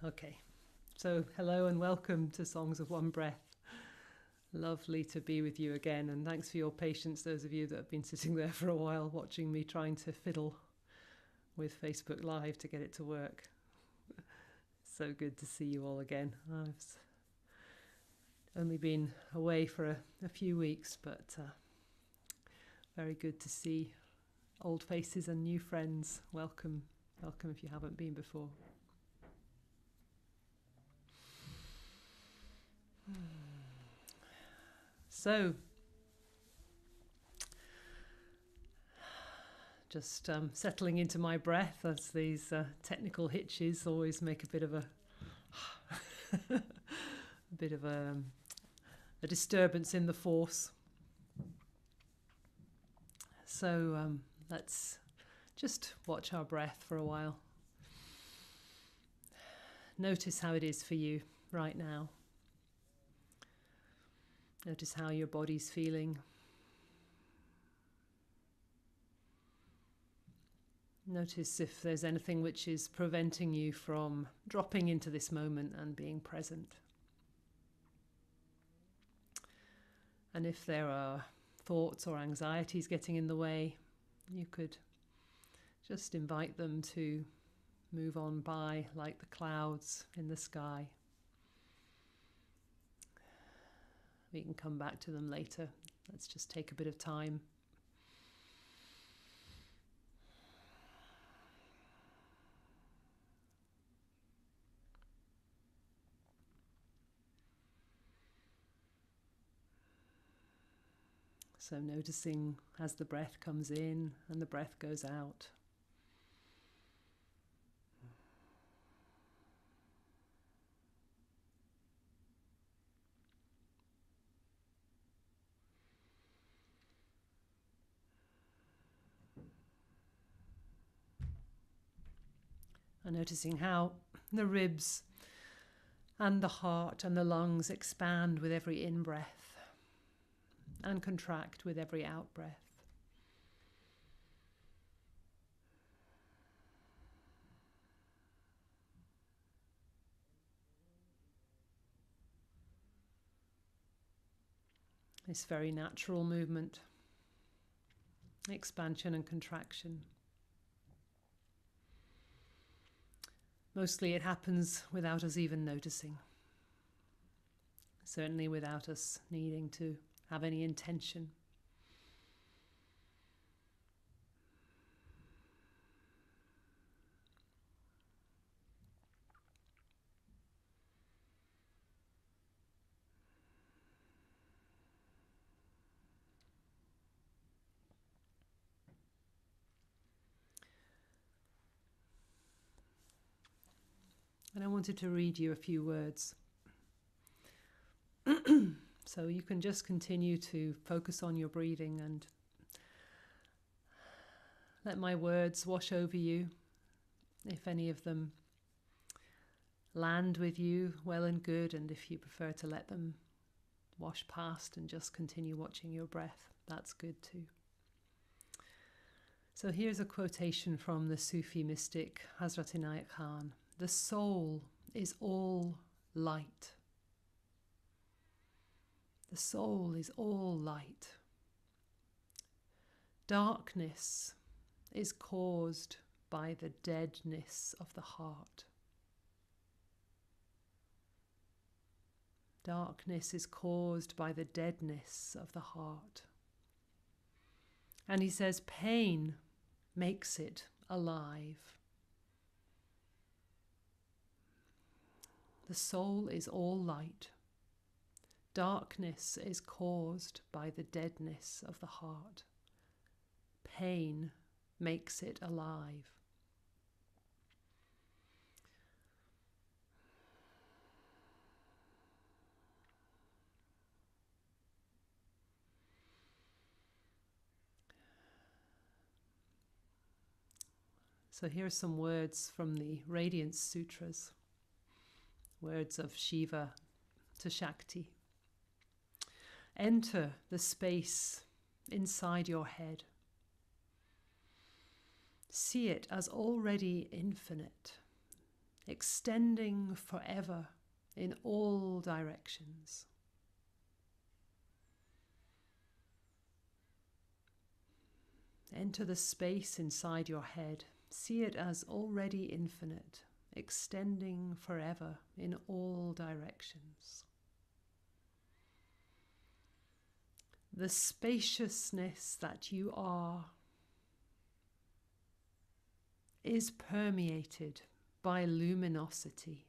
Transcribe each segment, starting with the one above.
Okay, so hello and welcome to Songs of One Breath. Lovely to be with you again, and thanks for your patience, those of you that have been sitting there for a while watching me trying to fiddle with Facebook Live to get it to work. So good to see you all again. I've only been away for a few weeks, but very good to see old faces and new friends. Welcome, welcome if you haven't been before. So, just settling into my breath as these technical hitches always make a bit of a a disturbance in the force. So let's just watch our breath for a while. Notice how it is for you right now. Notice how your body's feeling. Notice if there's anything which is preventing you from dropping into this moment and being present. And if there are thoughts or anxieties getting in the way, you could just invite them to move on by like the clouds in the sky. We can come back to them later. Let's just take a bit of time. So noticing as the breath comes in and the breath goes out. And noticing how the ribs and the heart and the lungs expand with every in-breath and contract with every out-breath. This very natural movement, expansion and contraction. Mostly it happens without us even noticing. Certainly without us needing to have any intention. And I wanted to read you a few words. So you can just continue to focus on your breathing and let my words wash over you. If any of them land with you, well and good, and if you prefer to let them wash past and just continue watching your breath, that's good too. So here's a quotation from the Sufi mystic Hazrat Inayat Khan. The soul is all light. The soul is all light. Darkness is caused by the deadness of the heart. Darkness is caused by the deadness of the heart. And he says, pain makes it alive. The soul is all light. Darkness is caused by the deadness of the heart. Pain makes it alive. So here are some words from the Radiance Sutras, words of Shiva to Shakti. Enter the space inside your head. See it as already infinite, extending forever in all directions. Enter the space inside your head. See it as already infinite, extending forever in all directions. The spaciousness that you are is permeated by luminosity.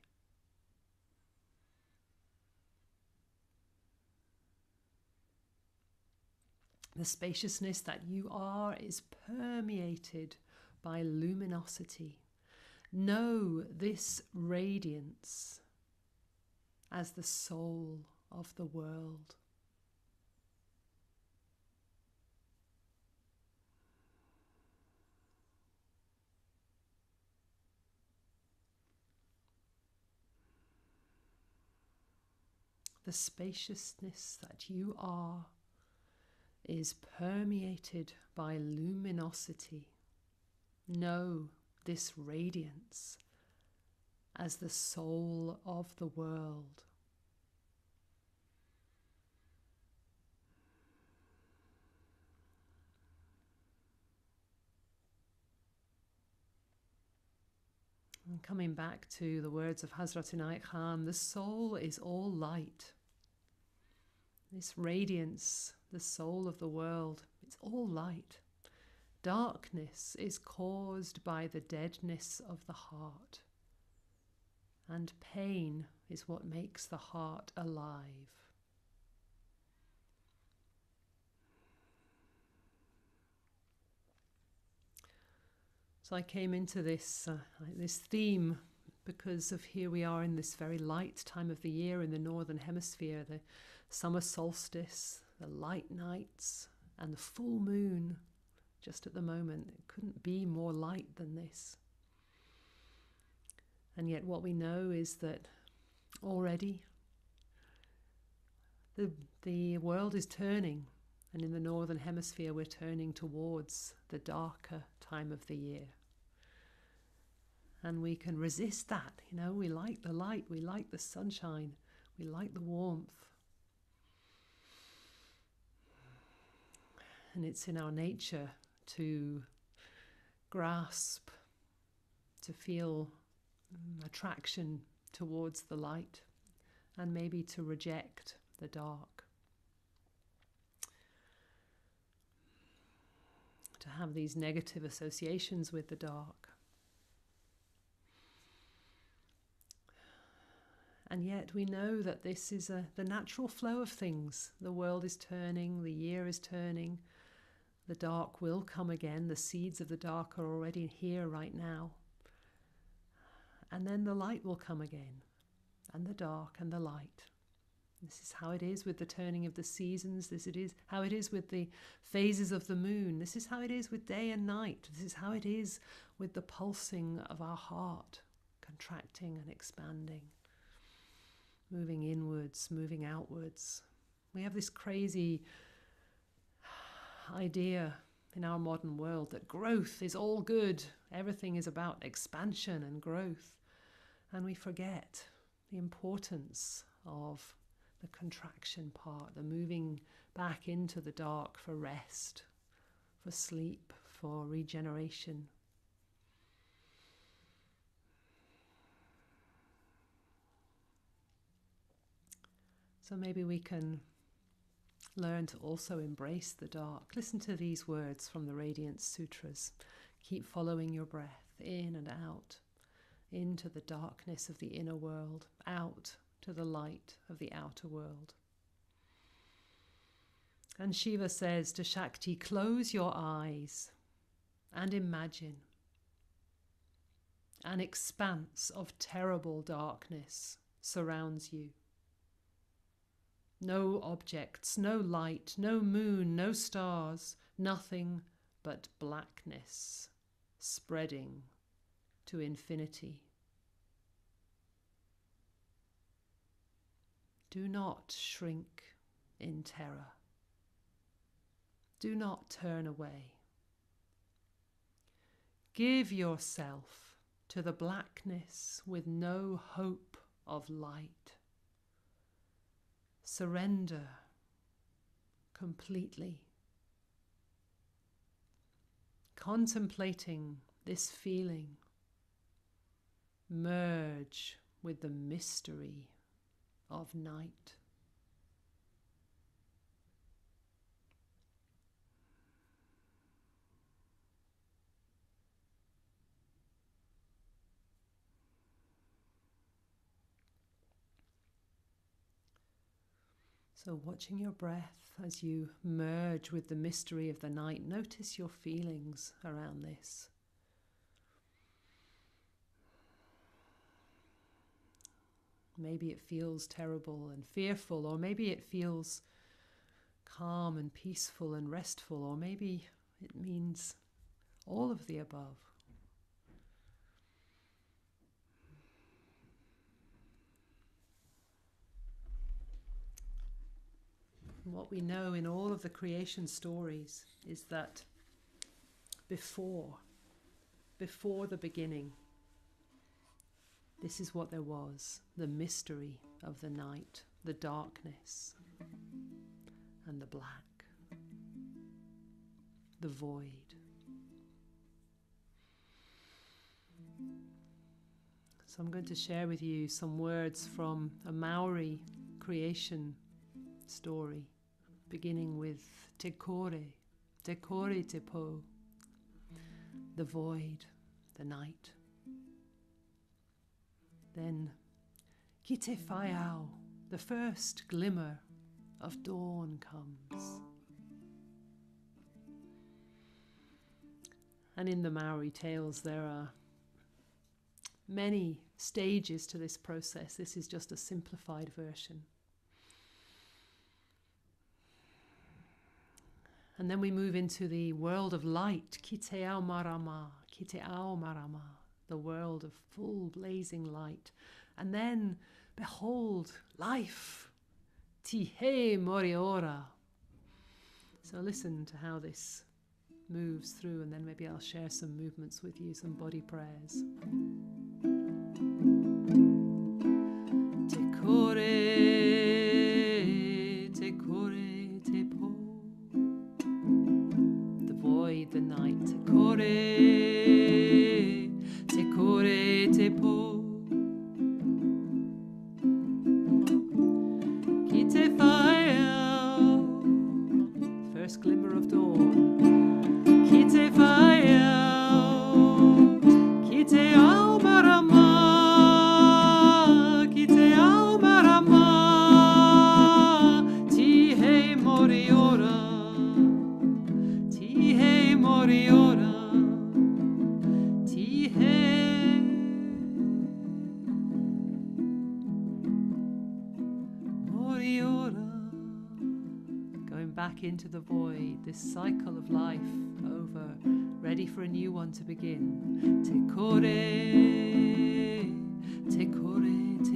The spaciousness that you are is permeated by luminosity. Know this radiance as the soul of the world. The spaciousness that you are is permeated by luminosity. Know this radiance as the soul of the world. And coming back to the words of Hazrat Inayat Khan, the soul is all light. This radiance, the soul of the world, it's all light. Darkness is caused by the deadness of the heart, and pain is what makes the heart alive. So I came into this theme because of here we are in this very light time of the year in the Northern Hemisphere, the summer solstice, the light nights, and the full moon just at the moment. It couldn't be more light than this. And yet what we know is that already the world is turning, and in the Northern Hemisphere we're turning towards the darker time of the year. And we can resist that, we like the light, we like the sunshine, we like the warmth. And it's in our nature to grasp, to feel attraction towards the light, and maybe to reject the dark. To have these negative associations with the dark. And yet we know that this is the natural flow of things. The world is turning, the year is turning, the dark will come again. The seeds of the dark are already here right now. And then the light will come again, and the dark and the light. This is how it is with the turning of the seasons. This is how it is with the phases of the moon. This is how it is with day and night. This is how it is with the pulsing of our heart, contracting and expanding, moving inwards, moving outwards. We have this crazy idea in our modern world that growth is all good. Everything is about expansion and growth. And we forget the importance of the contraction part, the moving back into the dark for rest, for sleep, for regeneration. So maybe we can learn to also embrace the dark. Listen to these words from the Radiance Sutras. Keep following your breath in and out, into the darkness of the inner world, out to the light of the outer world. And Shiva says to Shakti, close your eyes and imagine an expanse of terrible darkness surrounds you. No objects, no light, no moon, no stars, nothing but blackness spreading to infinity. Do not shrink in terror. Do not turn away. Give yourself to the blackness with no hope of light. Surrender completely. Contemplating this feeling, merge with the mystery of night. So watching your breath as you merge with the mystery of the night, notice your feelings around this. Maybe it feels terrible and fearful, or maybe it feels calm and peaceful and restful, or maybe it means all of the above. And what we know in all of the creation stories is that before the beginning, this is what there was: the mystery of the night, the darkness, and the black, the void. So I'm going to share with you some words from a Maori creation story, beginning with te kore te po, the void, the night. Then ki te whaiao, the first glimmer of dawn comes. And in the Maori tales there are many stages to this process. This is just a simplified version. And then we move into the world of light, ki te ao marama, the world of full blazing light. And then, behold, life, ti he moriora. So listen to how this moves through, and then maybe I'll share some movements with you, some body prayers. Te kore te po, the void, the night. Te kore te po, ki te whaiao, first glimmer of dawn. Ki te whaiao, ki te ao marama, ki te ao marama, ti he moriora, ti he moriora, ti he moriora. Going back into the void, this cycle of life over, ready for a new one to begin. Te kore te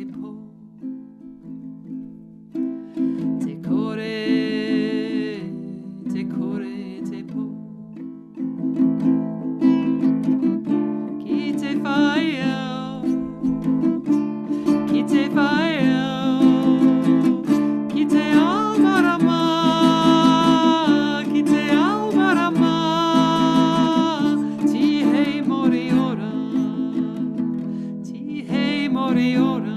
po, te kore te po, ki te whaiao, ki te whaiao, ki te ao marama, ki te ao marama, ti he moriora, ti he moriora.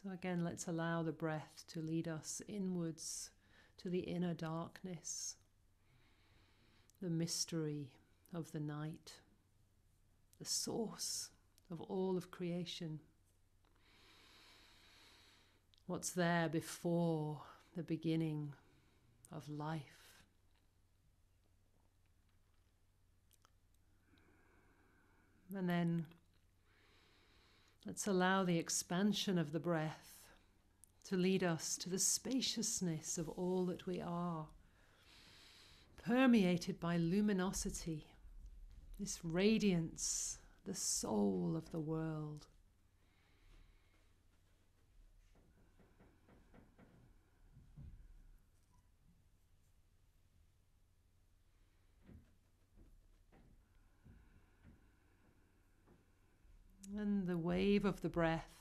So again, let's allow the breath to lead us inwards to the inner darkness, the mystery of the night, the source of all of creation. What's there before the beginning of life? And then let's allow the expansion of the breath to lead us to the spaciousness of all that we are, permeated by luminosity, this radiance, the soul of the world. And the wave of the breath,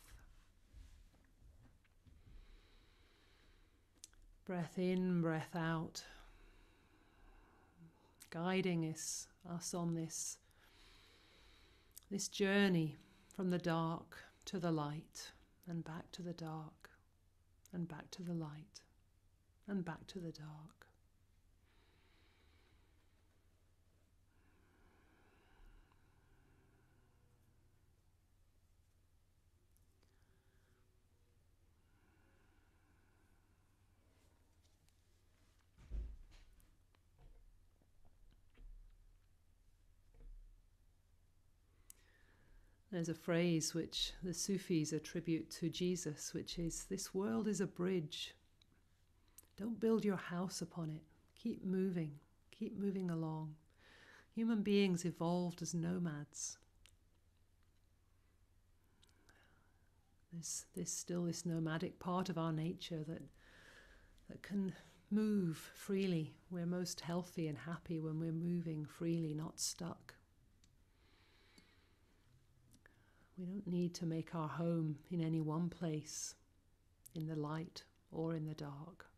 breath in, breath out, guiding us on this journey from the dark to the light, and back to the dark, and back to the light, and back to the dark. There's a phrase which the Sufis attribute to Jesus, which is, "This world is a bridge. Don't build your house upon it. Keep moving along." Human beings evolved as nomads. There's still this nomadic part of our nature that can move freely. We're most healthy and happy when we're moving freely, not stuck. We don't need to make our home in any one place, in the light or in the dark.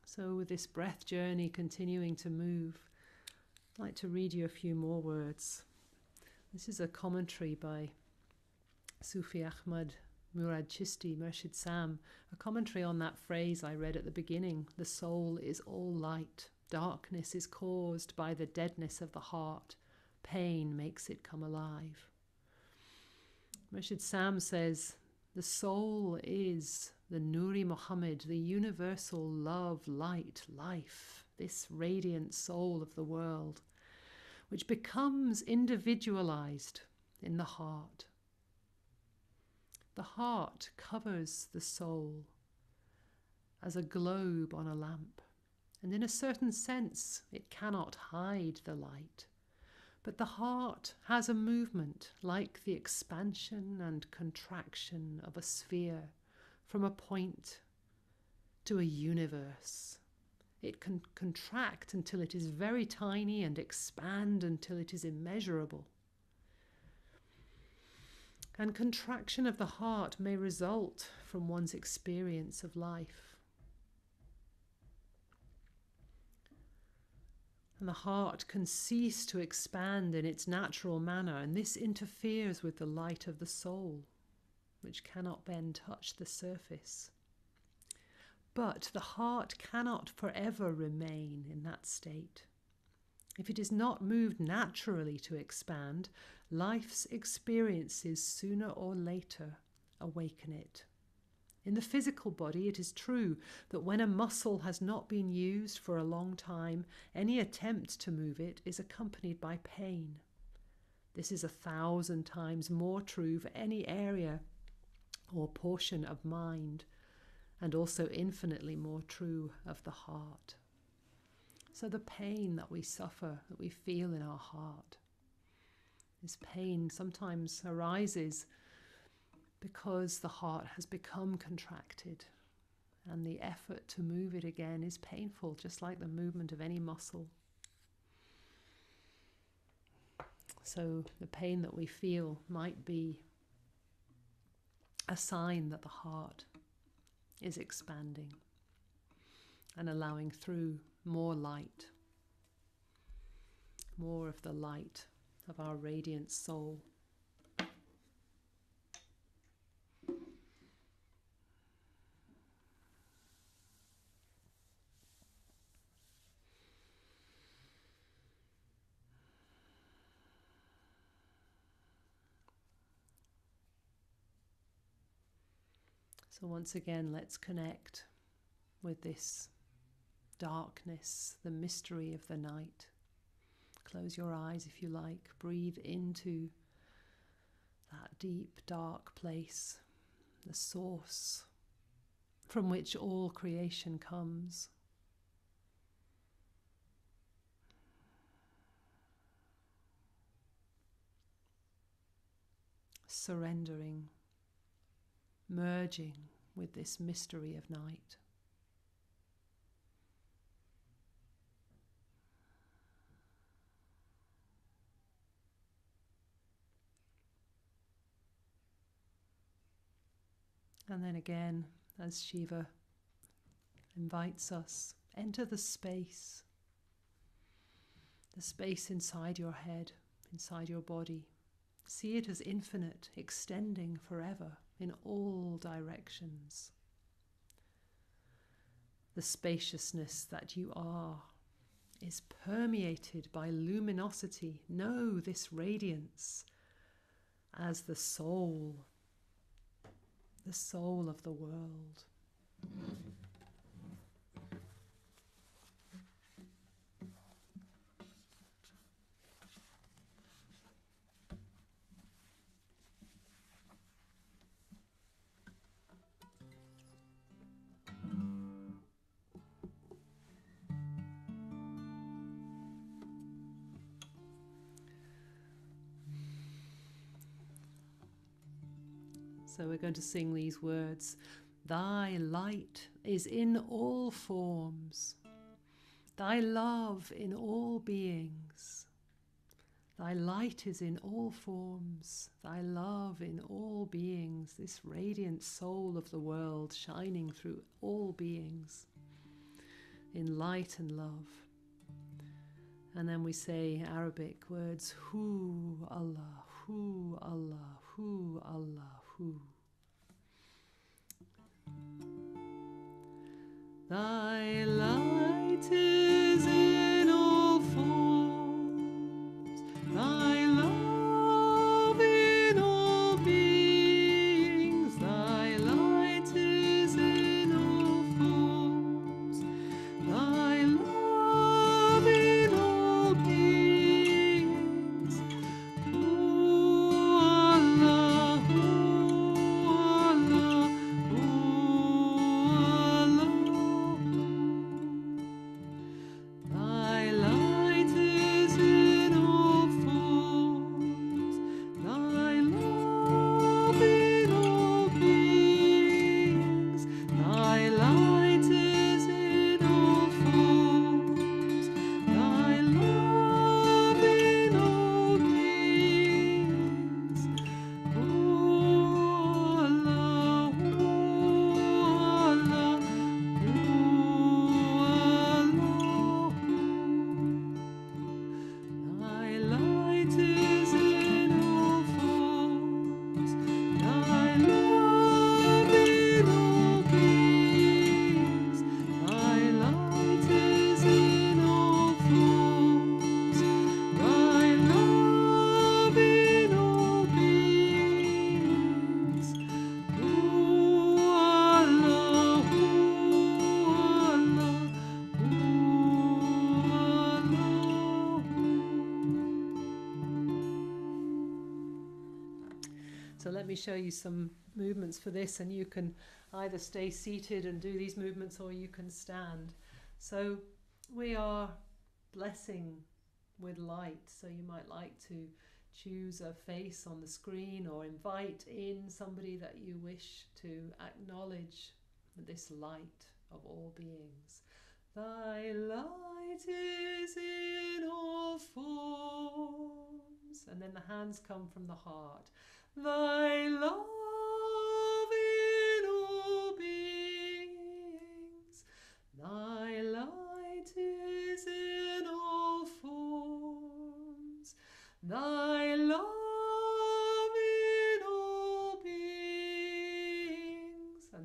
So with this breath journey continuing to move, I'd like to read you a few more words. This is a commentary by Sufi Ahmad Murad Chishti, Murshid SAM, a commentary on that phrase I read at the beginning, "The soul is all light. Darkness is caused by the deadness of the heart. Pain makes it come alive." Murshid SAM says, "The soul is the Nuri Mohammed, the universal love, light, life, this radiant soul of the world, which becomes individualized in the heart. The heart covers the soul as a globe on a lamp, and in a certain sense it cannot hide the light. But the heart has a movement like the expansion and contraction of a sphere from a point to a universe. It can contract until it is very tiny and expand until it is immeasurable. And contraction of the heart may result from one's experience of life. And the heart can cease to expand in its natural manner, and this interferes with the light of the soul, which cannot then touch the surface. But the heart cannot forever remain in that state. If it is not moved naturally to expand, life's experiences sooner or later awaken it. In the physical body, it is true that when a muscle has not been used for a long time, any attempt to move it is accompanied by pain. This is 1,000 times more true for any area or portion of mind, and also infinitely more true of the heart. So the pain that we suffer, that we feel in our heart, this pain sometimes arises because the heart has become contracted, and the effort to move it again is painful, just like the movement of any muscle. So the pain that we feel might be a sign that the heart is expanding. and allowing through more light, more of the light of our radiant soul. So once again, let's connect with this darkness, the mystery of the night. Close your eyes if you like. Breathe into that deep, dark place, the source from which all creation comes. Surrendering, merging with this mystery of night. And then again, as Shiva invites us, enter the space inside your head, inside your body. See it as infinite, extending forever in all directions. The spaciousness that you are is permeated by luminosity. Know this radiance as the soul of the world. So we're going to sing these words. Thy light is in all forms, thy love in all beings. Thy light is in all forms, thy love in all beings. This radiant soul of the world shining through all beings in light and love. And then we say Arabic words, Hu Allah, Hu Allah, Hu Allah, Hu. Thy light is in all forms, thy love in all beings. Thy light is in all forms, thy love in all beings. So let me show you some movements for this, and you can either stay seated and do these movements or you can stand. So we are blessing with light, so you might like to choose a face on the screen or invite in somebody that you wish to acknowledge this light of all beings. Thy light is in all forms, and then the hands come from the heart. Thy love in all beings, thy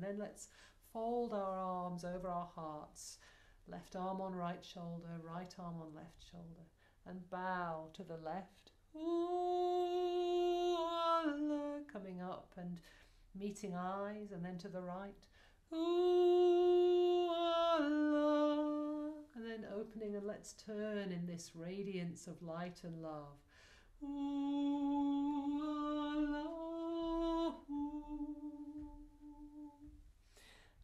then let's fold our arms over our hearts. Left arm on right shoulder, right arm on left shoulder. And bow to the left. Ooh, Allah, coming up and meeting eyes, and then to the right. Ooh, Allah. And then opening, and let's turn in this radiance of light and love. Ooh, Allah.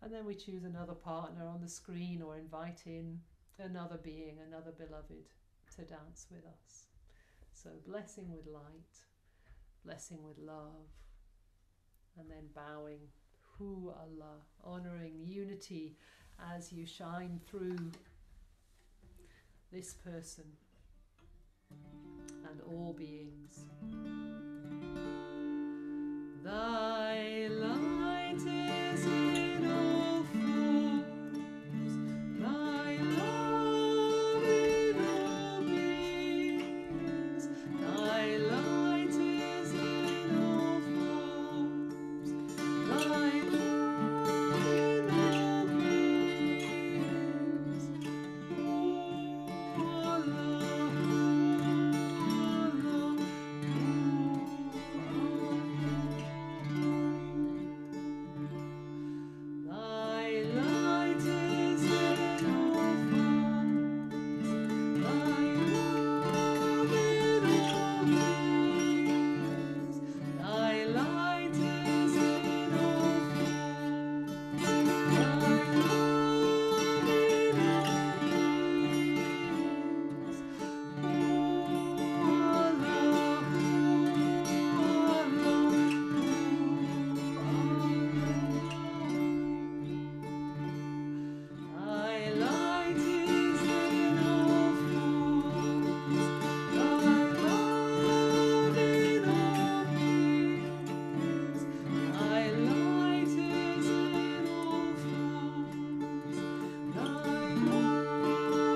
And then we choose another partner on the screen or invite in another being, another beloved to dance with us. So blessing with light, blessing with love, and then bowing, Hu Allah, honoring unity as you shine through this person and all beings. Thy light is in all forms, thy love in all beings, thy light is in all forms, thy love in all beings. Oh, Allah, Allah, thy light is in all forms, thy love in all beings, thy light is in all forms, thy love in all beings. Oh, Allah, thy light is in all forms, thy love in all beings, thy light is in all forms, thy love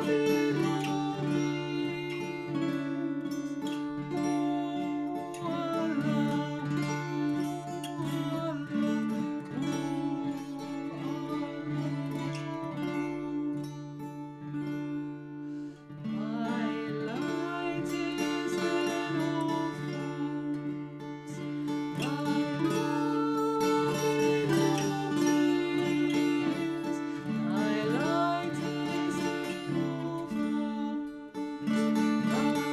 in all beings. Oh, Allah, thy light is in all forms, thy love in all beings, thy light is in all forms, thy love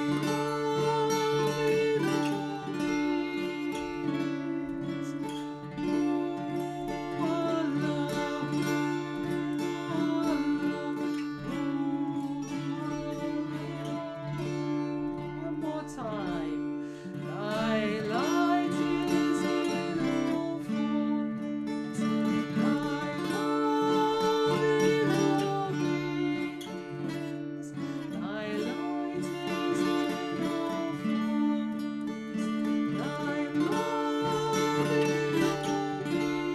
in all beings. Oh, one more time. Thy light is in all forms, thy love in all beings, thy light is in all forms, thy love in all beings.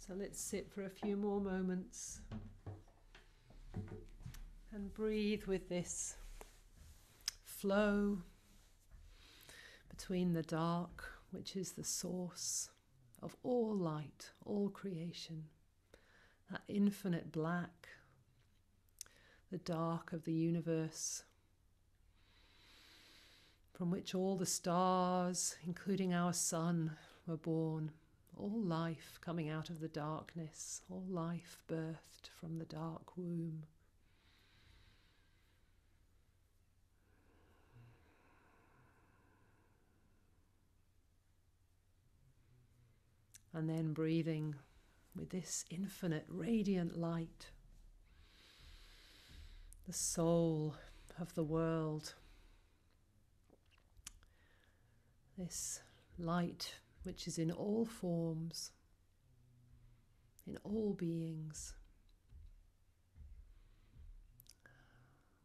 So let's sit for a few more moments and breathe with this flow between the dark, which is the source of all light, all creation, that infinite black, the dark of the universe, from which all the stars, including our sun, were born. All life coming out of the darkness, all life birthed from the dark womb. And then breathing with this infinite radiant light, the soul of the world, this light which is in all forms, in all beings,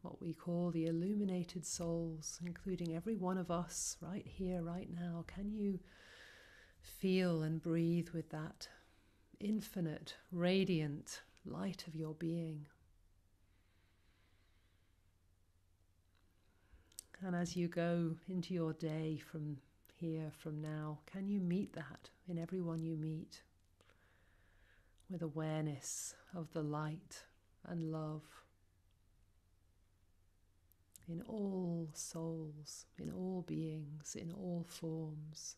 what we call the illuminated souls, including every one of us right here, right now. Can you feel and breathe with that infinite, radiant light of your being? And as you go into your day from here, from now, can you meet that in everyone you meet with awareness of the light and love in all souls, in all beings, in all forms?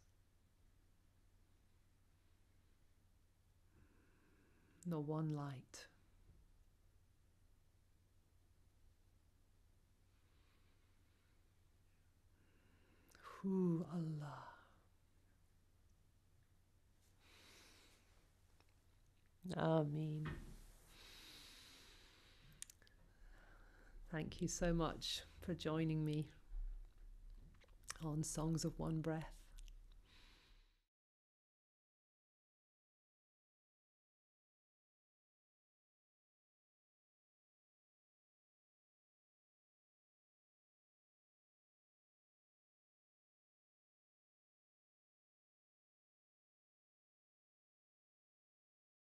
The one light. Hu Allah. Ameen. Thank you so much for joining me on Songs of One Breath.